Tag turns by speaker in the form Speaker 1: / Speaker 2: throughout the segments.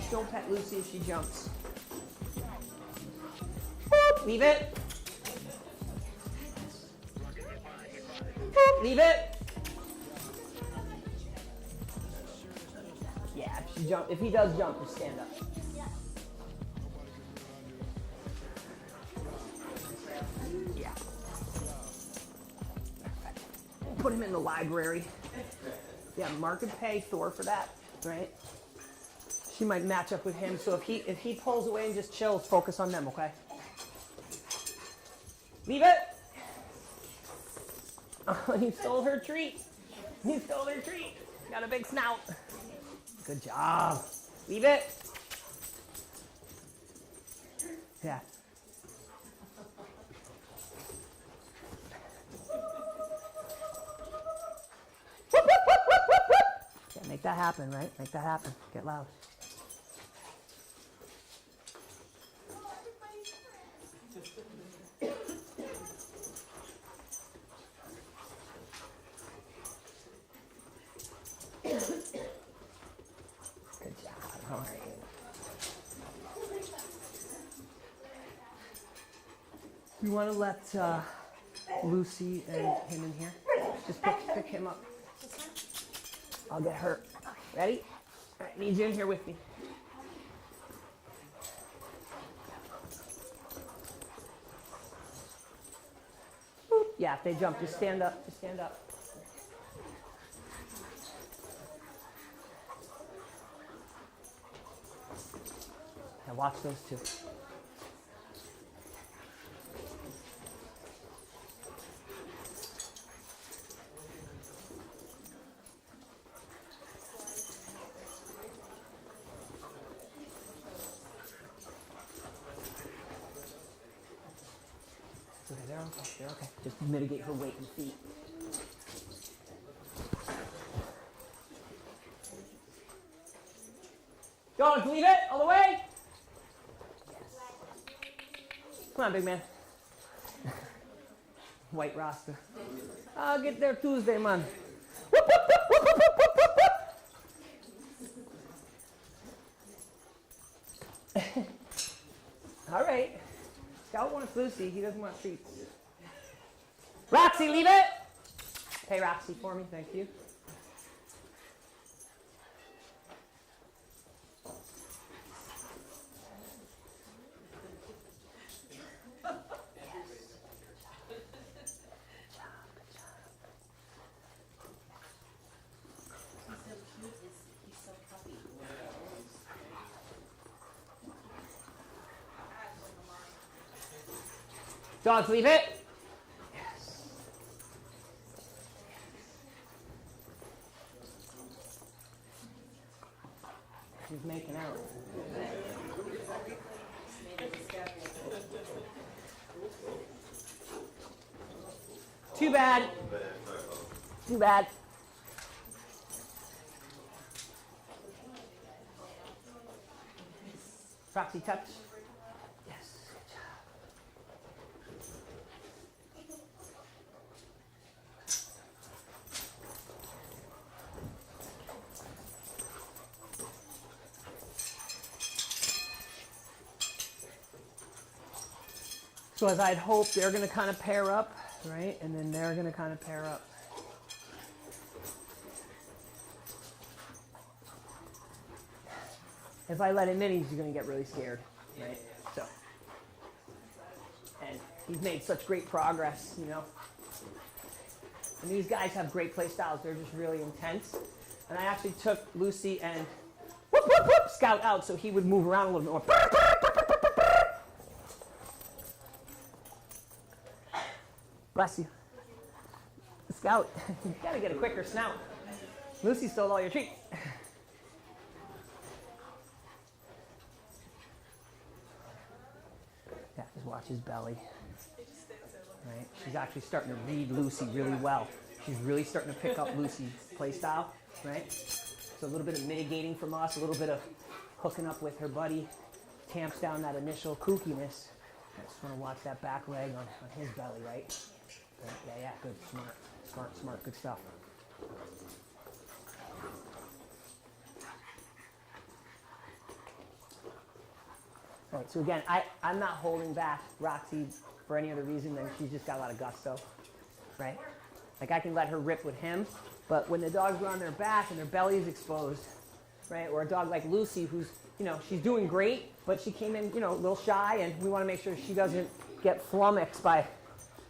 Speaker 1: don't pet Lucy if she jumps. Boop, leave it. Boop, leave it. Yeah, if he does jump, just stand up. Yeah. Put him in the library. Yeah, mark and pay Thor for that, right? She might match up with him, so if he pulls away and just chills, focus on them, okay? Leave it. Oh, he stole her treat. He stole her treat. Got a big snout. Good job. Leave it. Yeah. Yeah, make that happen, right? Make that happen. Get loud. Good job. All right. You want to let Lucy and him in here? Just pick him up. I'll get her. Ready? All right, need you in here with me. Boop. Yeah, if they jump, just stand up. Just stand up. Now watch those two. Okay, they're okay. They're okay. Just mitigate her weight and feet. Dogs, leave it all the way. Come on, big man. White Rasta. I'll get there Tuesday, man. All right. Scout wants Lucy. He doesn't want treats. Roxy, leave it. Pay Roxy for me. Thank you. Dogs, leave it. Yes. He's making out. Too bad. Too bad. Roxy, touch. Yes. Good job. So as I'd hope, they're going to kind of pair up, right? And then they're going to kind of pair up. If I let him in, he's going to get really scared, right? So, and he's made such great progress, you know. And these guys have great play styles. They're just really intense. And I actually took Lucy and whoop, whoop, whoop, Scout out so he would move around a little bit more. Bless you. Scout, you gotta get a quicker snout. Lucy stole all your treats. Yeah, just watch his belly. Right? She's actually starting to read Lucy really well. She's really starting to pick up Lucy's play style, right? So a little bit of mitigating from us, a little bit of hooking up with her buddy, tamps down that initial kookiness. I just want to watch that back leg on his belly, right? Yeah, good, smart, good stuff. Right, so again, I'm not holding back Roxy for any other reason than she's just got a lot of gusto, right? Like I can let her rip with him, but when the dogs are on their back and their belly is exposed, right? Or a dog like Lucy who's, you know, she's doing great, but she came in, you know, a little shy, and we want to make sure she doesn't get flummoxed by,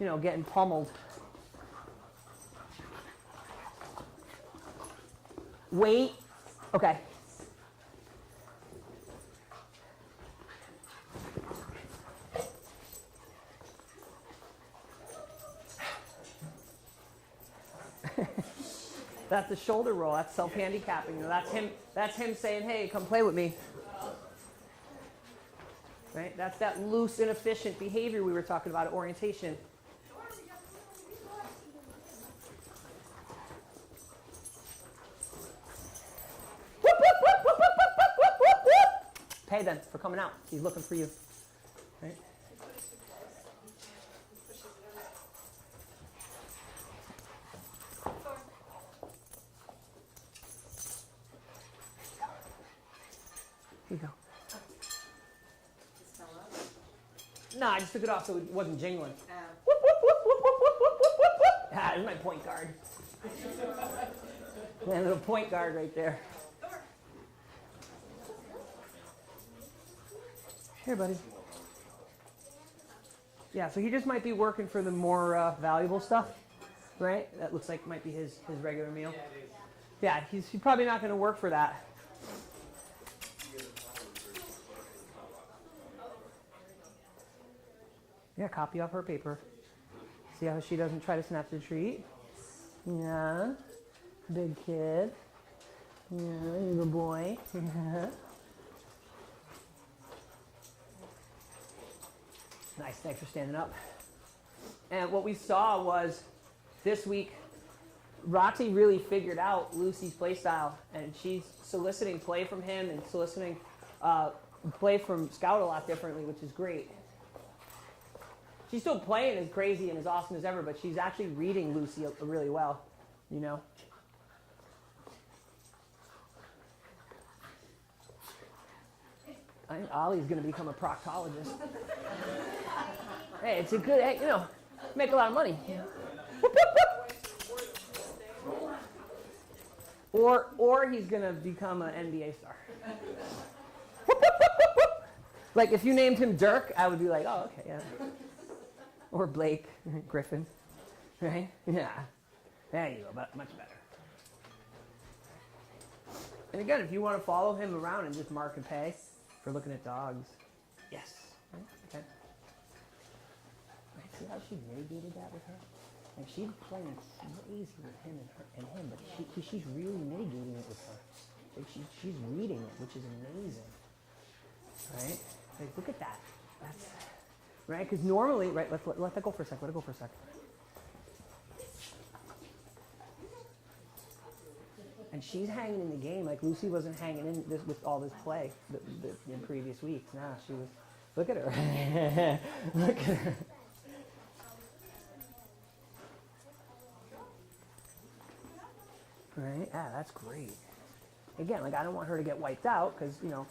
Speaker 1: you know, getting pummeled. Wait. Okay. That's a shoulder roll. That's self-handicapping. You know, that's him saying, hey, come play with me. Right? That's that loose, inefficient behavior we were talking about at orientation. Pay them for coming out. He's looking for you. Right? Here you go. No, I just took it off so it wasn't jingling. Ah, there's my point guard. My little point guard right there. Here, buddy. Yeah, so he just might be working for the more valuable stuff, right? That looks like might be his regular meal. Yeah, he's probably not going to work for that. Yeah, copy off her paper. See how she doesn't try to snap the treat? Yeah. Big kid. Yeah, you're a good boy. Nice, thanks for standing up. And what we saw was this week, Roxy really figured out Lucy's play style, and she's soliciting play from him and soliciting play from Scout a lot differently, which is great. She's still playing as crazy and as awesome as ever, but she's actually reading Lucy really well, you know. I think Ollie's going to become a proctologist. Hey, it's a good, hey, you know, make a lot of money. Or he's going to become an NBA star. Like if you named him Dirk, I would be like, oh, okay, yeah. Or Blake Griffin, right? Yeah. There you go, but much better. And again, if you want to follow him around and just mark and pay for looking at dogs, yes. Right? Okay. Right, see how she mitigated that with her? Like she's playing crazy with him and him, but she's really mitigating it with her. Like she's reading it, which is amazing. Right? Like look at that. That's right, because normally, right, let that go for a sec, let it go for a sec. And she's hanging in the game like Lucy wasn't hanging in this with all this play in previous weeks. Nah, she was, look at her. Look at her. Right, yeah, that's great. Again, like I don't want her to get wiped out because, you know,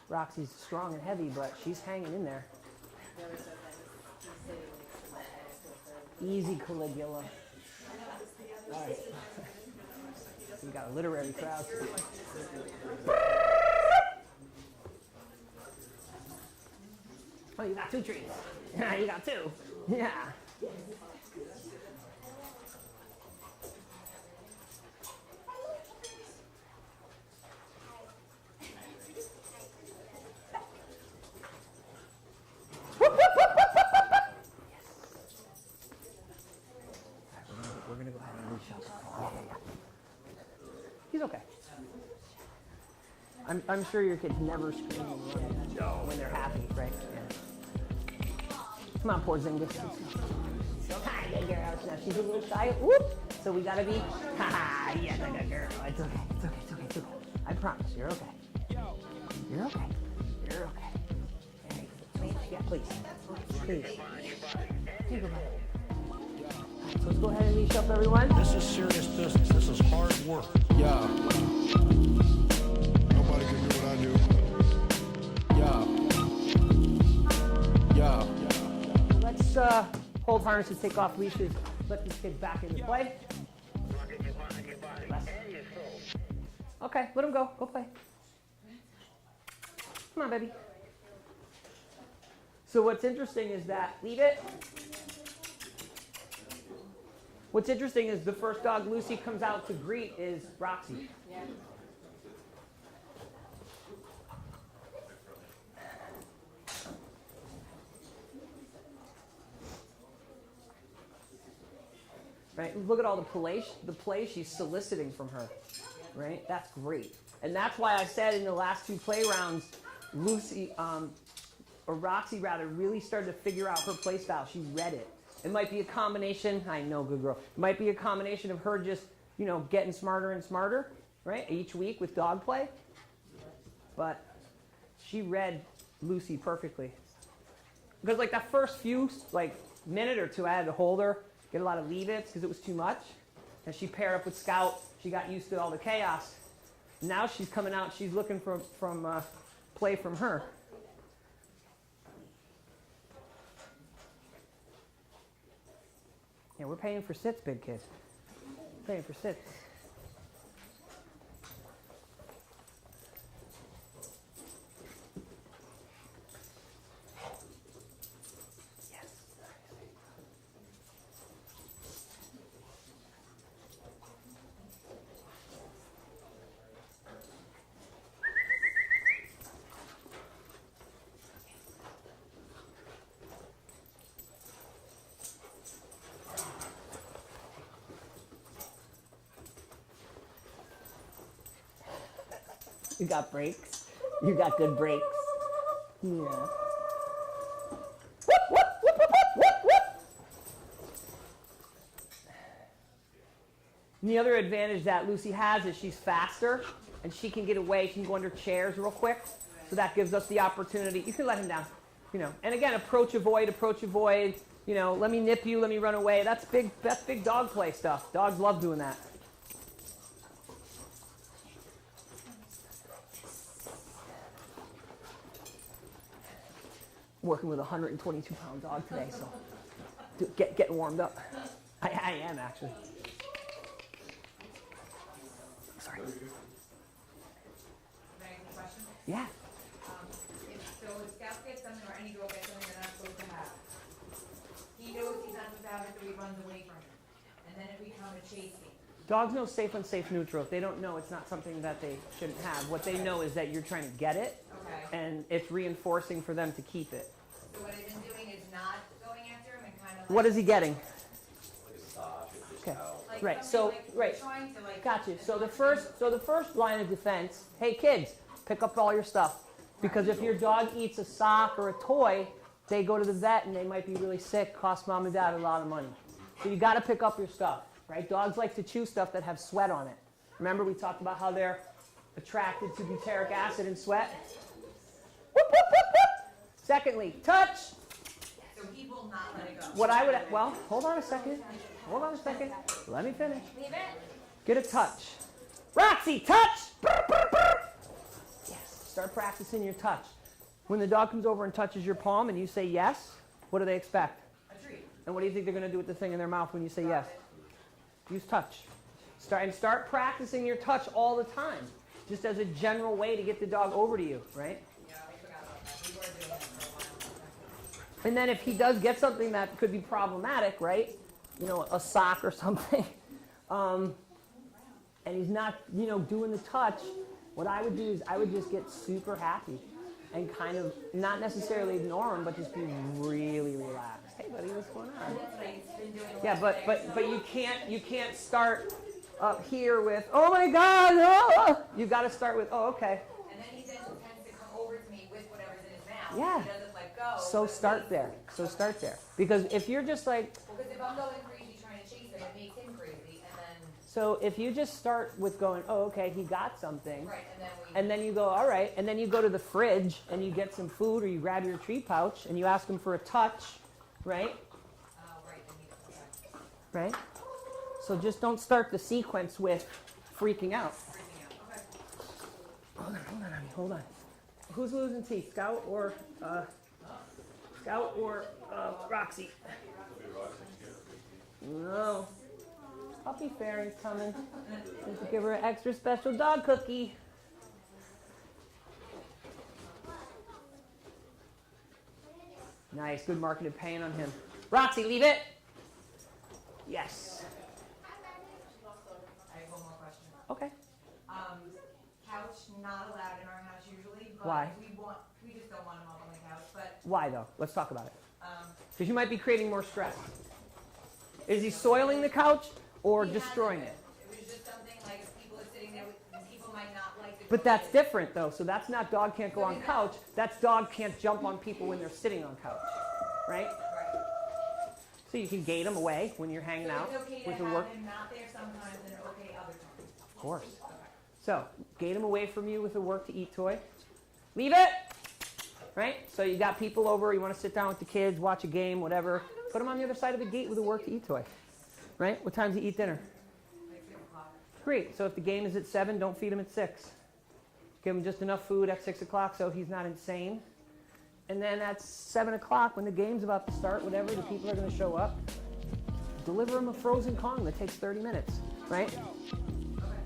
Speaker 1: Roxy's strong and heavy, but she's hanging in there. Easy Caligula. All right. We got a literary crowd. Oh, you got 2 trees. Yeah, you got 2. Yeah. We're going to go ahead and leash up. Yeah. He's okay. I'm sure your kids never scream and run when they're happy, right? Yeah. Come on, poor Zingus. Hi, good girl. Now she's a little shy. Whoop. So we got to be, ha, yeah, good girl. It's okay. It's okay. It's okay. It's okay. I promise. You're okay. You're okay. You're okay. Hey, yeah, please. Please. Here you go, buddy. So let's go ahead and leash up, everyone.
Speaker 2: This is serious business. This is hard work.
Speaker 3: Yeah. Nobody can do what I do. Yeah.
Speaker 1: off harnesses, take off leashes, let these kids back into play. Okay, let them go. Go play. Come on, baby. So what's interesting is that, leave it. What's interesting is the first dog Lucy comes out to greet is Roxy.
Speaker 3: Yeah.
Speaker 1: Right? Look at all the play she's soliciting from her. Right? That's great. And that's why I said in the last 2 play rounds, Lucy, or Roxy rather, really started to figure out her play style. She read it. It might be a combination, I know, good girl. It might be a combination of her just, you know, getting smarter and smarter, right? Each week with dog play. But she read Lucy perfectly. Because like that first few, like minute or two, I had to hold her, get a lot of leave-its because it was too much. And she paired up with Scout. She got used to all the chaos. Now she's coming out, she's looking for play from her. Yeah, we're paying for sits, big kid. We're paying for sits. Yes. You got breaks. You got good breaks. Yeah. Whoop, whoop, whoop, whoop, whoop, whoop. And the other advantage that Lucy has is she's faster and she can get away. She can go under chairs real quick. So that gives us the opportunity. You can let him down, you know. And again, approach, avoid, you know, let me nip you, let me run away. That's big dog play stuff. Dogs love doing that. Working with a 122-pound dog today, so getting warmed up. I am actually. Sorry.
Speaker 3: Can I ask a question?
Speaker 1: Yeah.
Speaker 3: If Scout gets something or any dog gets something they're not supposed to have, he knows he's not supposed to have it, so he runs away from it. And then it becomes a chase game.
Speaker 1: Dogs know safe, unsafe, neutral. They don't know it's not something that they shouldn't have. What they know is that you're trying to get it,
Speaker 3: Okay.
Speaker 1: and it's reinforcing for them to keep it.
Speaker 3: So what I've been doing is not going after him and kind of like.
Speaker 1: What is he getting? Okay.
Speaker 3: Like
Speaker 1: Right.
Speaker 3: something
Speaker 1: So
Speaker 3: like
Speaker 1: right.
Speaker 3: trying to like.
Speaker 1: Got you. So the first line of defense. Hey kids, pick up all your stuff, because if your dog eats a sock or a toy, they go to the vet and they might be really sick. Cost mom and dad a lot of money. So you got to pick up your stuff. Right? Dogs like to chew stuff that have sweat on it. Remember we talked about how they're attracted to butyric acid and sweat? Whoop, whoop, whoop, whoop. Secondly, touch.
Speaker 3: So he will not let it go.
Speaker 1: What I would, well, hold on a second. Hold on a second. Let me finish.
Speaker 3: Leave it.
Speaker 1: Get a touch. Roxy, touch. Burr, burr, burr. Yes. Start practicing your touch. When the dog comes over and touches your palm and you say yes, what do they expect?
Speaker 3: A treat.
Speaker 1: And what do you think they're going to do with the thing in their mouth when you say yes? Use touch. Start practicing your touch all the time, just as a general way to get the dog over to you, right?
Speaker 3: Yeah, I forgot about that. We were doing that for a while.
Speaker 1: And then if he does get something that could be problematic, right? You know, a sock or something, and he's not, you know, doing the touch, what I would do is I would just get super happy and kind of not necessarily ignore him, but just be really relaxed. Hey, buddy, what's going on?
Speaker 3: That's what I've been doing.
Speaker 1: Yeah, but you can't start up here with, oh my God, oh. You got to start with, oh, okay.
Speaker 3: And then he then tends to come over to me with whatever's in his mouth.
Speaker 1: Yeah.
Speaker 3: He doesn't let go.
Speaker 1: So start there. Because if you're just like,
Speaker 3: Because if I'm going crazy trying to chase him, it makes him crazy, and then
Speaker 1: so if you just start with going, oh, okay, he got something.
Speaker 3: right,
Speaker 1: And then you go, all right, and then you go to the fridge and you get some food or you grab your treat pouch and you ask him for a touch, right?
Speaker 3: right, then he doesn't okay.
Speaker 1: Right? So just don't start the sequence with freaking out.
Speaker 3: Freaking out. Okay.
Speaker 1: Hold on, honey, hold on. Who's losing teeth, Scout or Roxy? No. Puppy fairy's coming. Need to give her an extra special dog cookie. Nice, good marketed paint on him. Roxy, leave it. Yes.
Speaker 3: I have one more question.
Speaker 1: Okay.
Speaker 3: Couch not allowed in our house usually, but
Speaker 1: Why?
Speaker 3: we just don't want him up on the couch, but,
Speaker 1: Why though? Let's talk about it. Because you might be creating more stress. Is he soiling the couch or
Speaker 3: he
Speaker 1: destroying
Speaker 3: hasn't.
Speaker 1: it?
Speaker 3: It was just something like if people are sitting there, people might not like the.
Speaker 1: But that's different though. So that's not dog can't go on couch. That's dog can't jump on people when they're sitting on couch. Right?
Speaker 3: Right.
Speaker 1: So you can gate him away when you're hanging
Speaker 3: So
Speaker 1: out
Speaker 3: it's okay
Speaker 1: with
Speaker 3: to
Speaker 1: the
Speaker 3: have
Speaker 1: work.
Speaker 3: him not there sometimes and okay other times.
Speaker 1: Of course. So gate him away from you with a work to eat toy. Leave it. Right? So you got people over, you want to sit down with the kids, watch a game, whatever. Put them on the other side of the gate with a work to eat toy. Right? What time do you eat dinner?
Speaker 3: Like 6 o'clock.
Speaker 1: Great. So if the game is at 7, don't feed him at 6. Give him just enough food at 6 o'clock so he's not insane. And then at 7 o'clock, when the game's about to start, whatever, the people are going to show up, deliver him a frozen Kong that takes 30 minutes, right?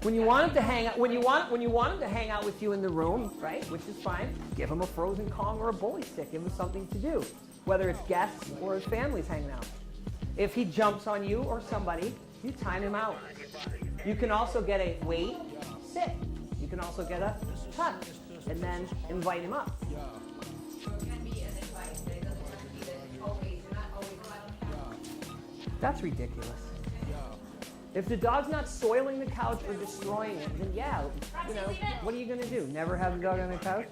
Speaker 1: When you want him to hang out, when you want him to hang out with you in the room, right, which is fine, give him a frozen Kong or a bully stick. Give him something to do, whether it's guests or his family's hanging out. If he jumps on you or somebody, you time him out. You can also get a wait, sit. You can also get a touch, and then invite him up.
Speaker 3: So it can be an advice, but it doesn't have to be that it's always, you're not always allowed on the couch.
Speaker 1: That's ridiculous. If the dog's not soiling the couch or destroying it, then yeah, you know, what are you going to do? Never have the dog on the couch?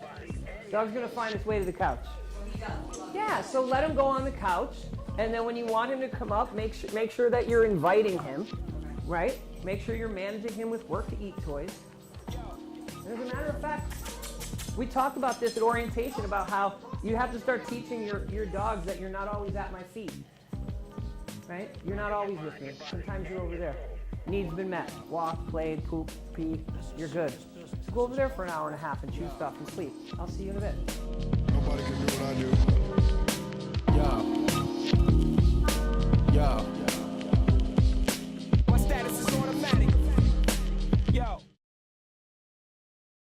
Speaker 1: Dog's going to find its way to the couch.
Speaker 3: Well, he does.
Speaker 1: Yeah, so let him go on the couch, and then when you want him to come up, make sure that you're inviting him, right? Make sure you're managing him with work to eat toys. And as a matter of fact, we talked about this at orientation about how you have to start teaching your dogs that you're not always at my feet, right? You're not always with me. Sometimes you're over there. Needs been met. Walk, played, poop, pee. You're good. So go over there for an hour and a half and chew stuff and sleep. I'll see you in a bit.
Speaker 2: Nobody can do what I do. Yeah. Yeah.